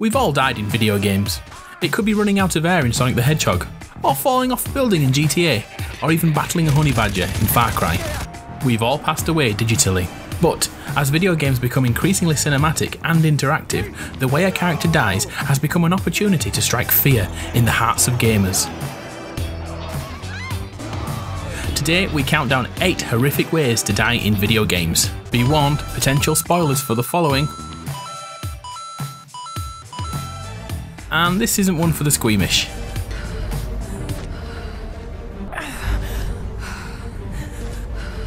We've all died in video games. It could be running out of air in Sonic the Hedgehog, or falling off a building in GTA, or even battling a honey badger in Farcry. We've all passed away digitally. But as video games become increasingly cinematic and interactive, the way a character dies has become an opportunity to strike fear in the hearts of gamers. Today we count down 8 horrific ways to die in video games. Be warned, potential spoilers for the following. And this isn't one for the squeamish.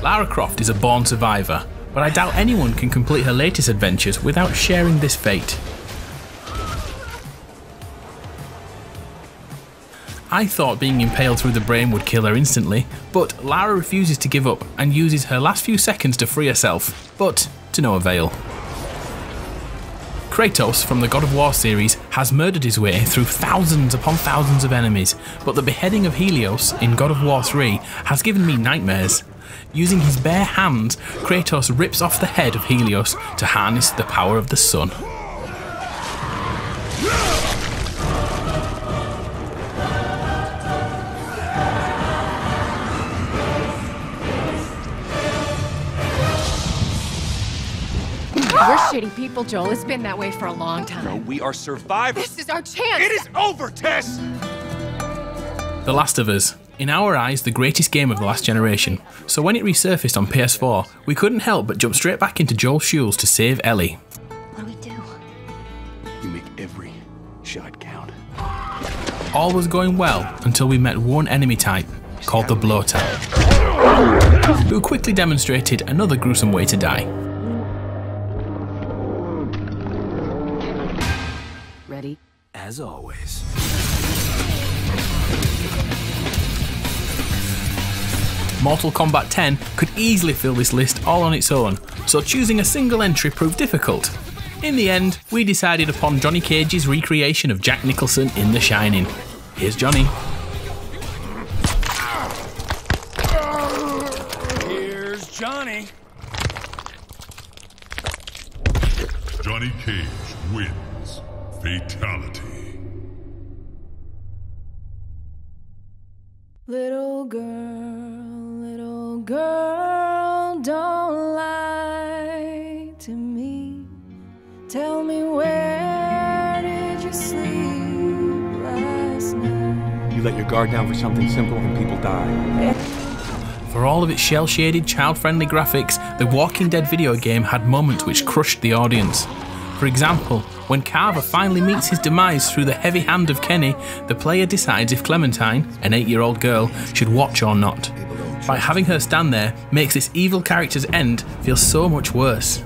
Lara Croft is a born survivor, but I doubt anyone can complete her latest adventures without sharing this fate. I thought being impaled through the brain would kill her instantly, but Lara refuses to give up and uses her last few seconds to free herself, but to no avail. Kratos from the God of War series has murdered his way through thousands upon thousands of enemies, but the beheading of Helios in God of War 3 has given me nightmares. Using his bare hands, Kratos rips off the head of Helios to harness the power of the sun. We're shitty people, Joel. It's been that way for a long time. No, we are survivors. This is our chance. It is over, Tess! The Last of Us. In our eyes, the greatest game of the last generation. So when it resurfaced on PS4, we couldn't help but jump straight back into Joel's shoes to save Ellie. What do we do? You make every shot count. All was going well until we met one enemy type, called the Bloater, who quickly demonstrated another gruesome way to die. Ready? As always. Mortal Kombat 10 could easily fill this list all on its own, so choosing a single entry proved difficult. In the end, we decided upon Johnny Cage's recreation of Jack Nicholson in The Shining. Here's Johnny. Here's Johnny. Johnny Cage wins. Fatality. Little girl, don't lie to me. Tell me, where did you sleep last night? You let your guard down for something simple and people die. For all of its shell-shaded, child-friendly graphics, the Walking Dead video game had moments which crushed the audience. For example, when Carver finally meets his demise through the heavy hand of Kenny, the player decides if Clementine, an 8-year-old girl, should watch or not. By having her stand there makes this evil character's end feel so much worse.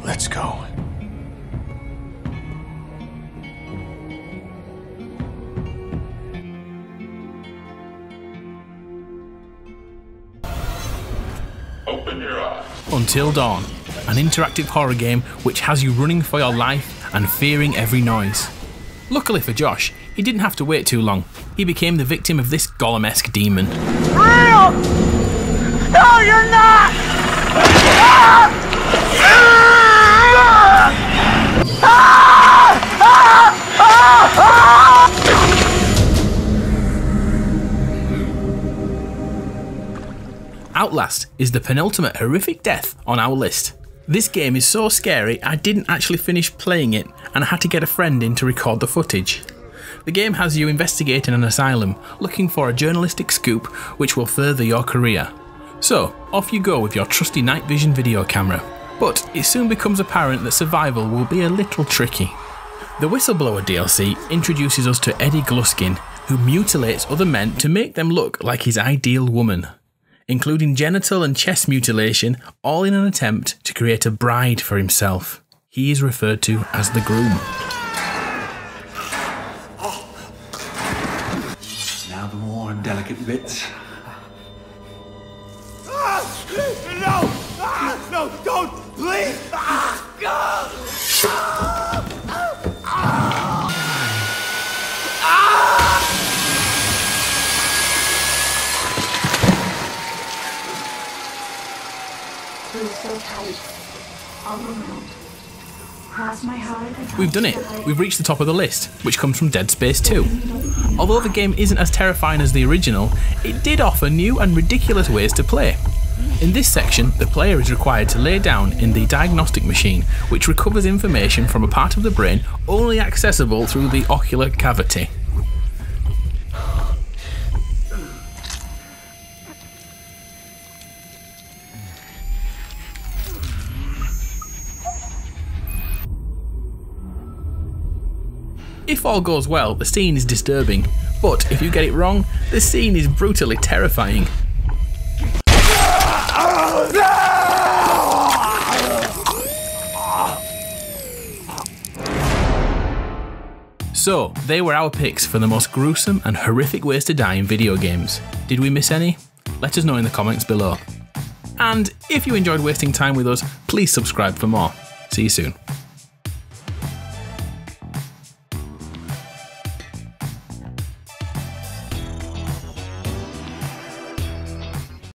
Let's go. Open your eyes. Until Dawn, an interactive horror game which has you running for your life and fearing every noise. Luckily for Josh, he didn't have to wait too long. He became the victim of this Gollum-esque demon. Real! No, you're not! Outlast is the penultimate horrific death on our list. This game is so scary I didn't actually finish playing it and I had to get a friend in to record the footage. The game has you investigating an asylum, looking for a journalistic scoop which will further your career. So, off you go with your trusty night vision video camera. But it soon becomes apparent that survival will be a little tricky. The Whistleblower DLC introduces us to Eddie Gluskin, who mutilates other men to make them look like his ideal woman, including genital and chest mutilation, all in an attempt to create a bride for himself. He is referred to as the groom. delicate bits. No! No, don't! Please! So tight. All around. Cross my heart. We've done it. We've reached the top of the list, which comes from Dead Space 2. Although the game isn't as terrifying as the original, it did offer new and ridiculous ways to play. In this section, the player is required to lay down in the diagnostic machine, which recovers information from a part of the brain only accessible through the ocular cavity. If all goes well, the scene is disturbing, but if you get it wrong, the scene is brutally terrifying. So, they were our picks for the most gruesome and horrific ways to die in video games. Did we miss any? Let us know in the comments below. And if you enjoyed wasting time with us, please subscribe for more. See you soon.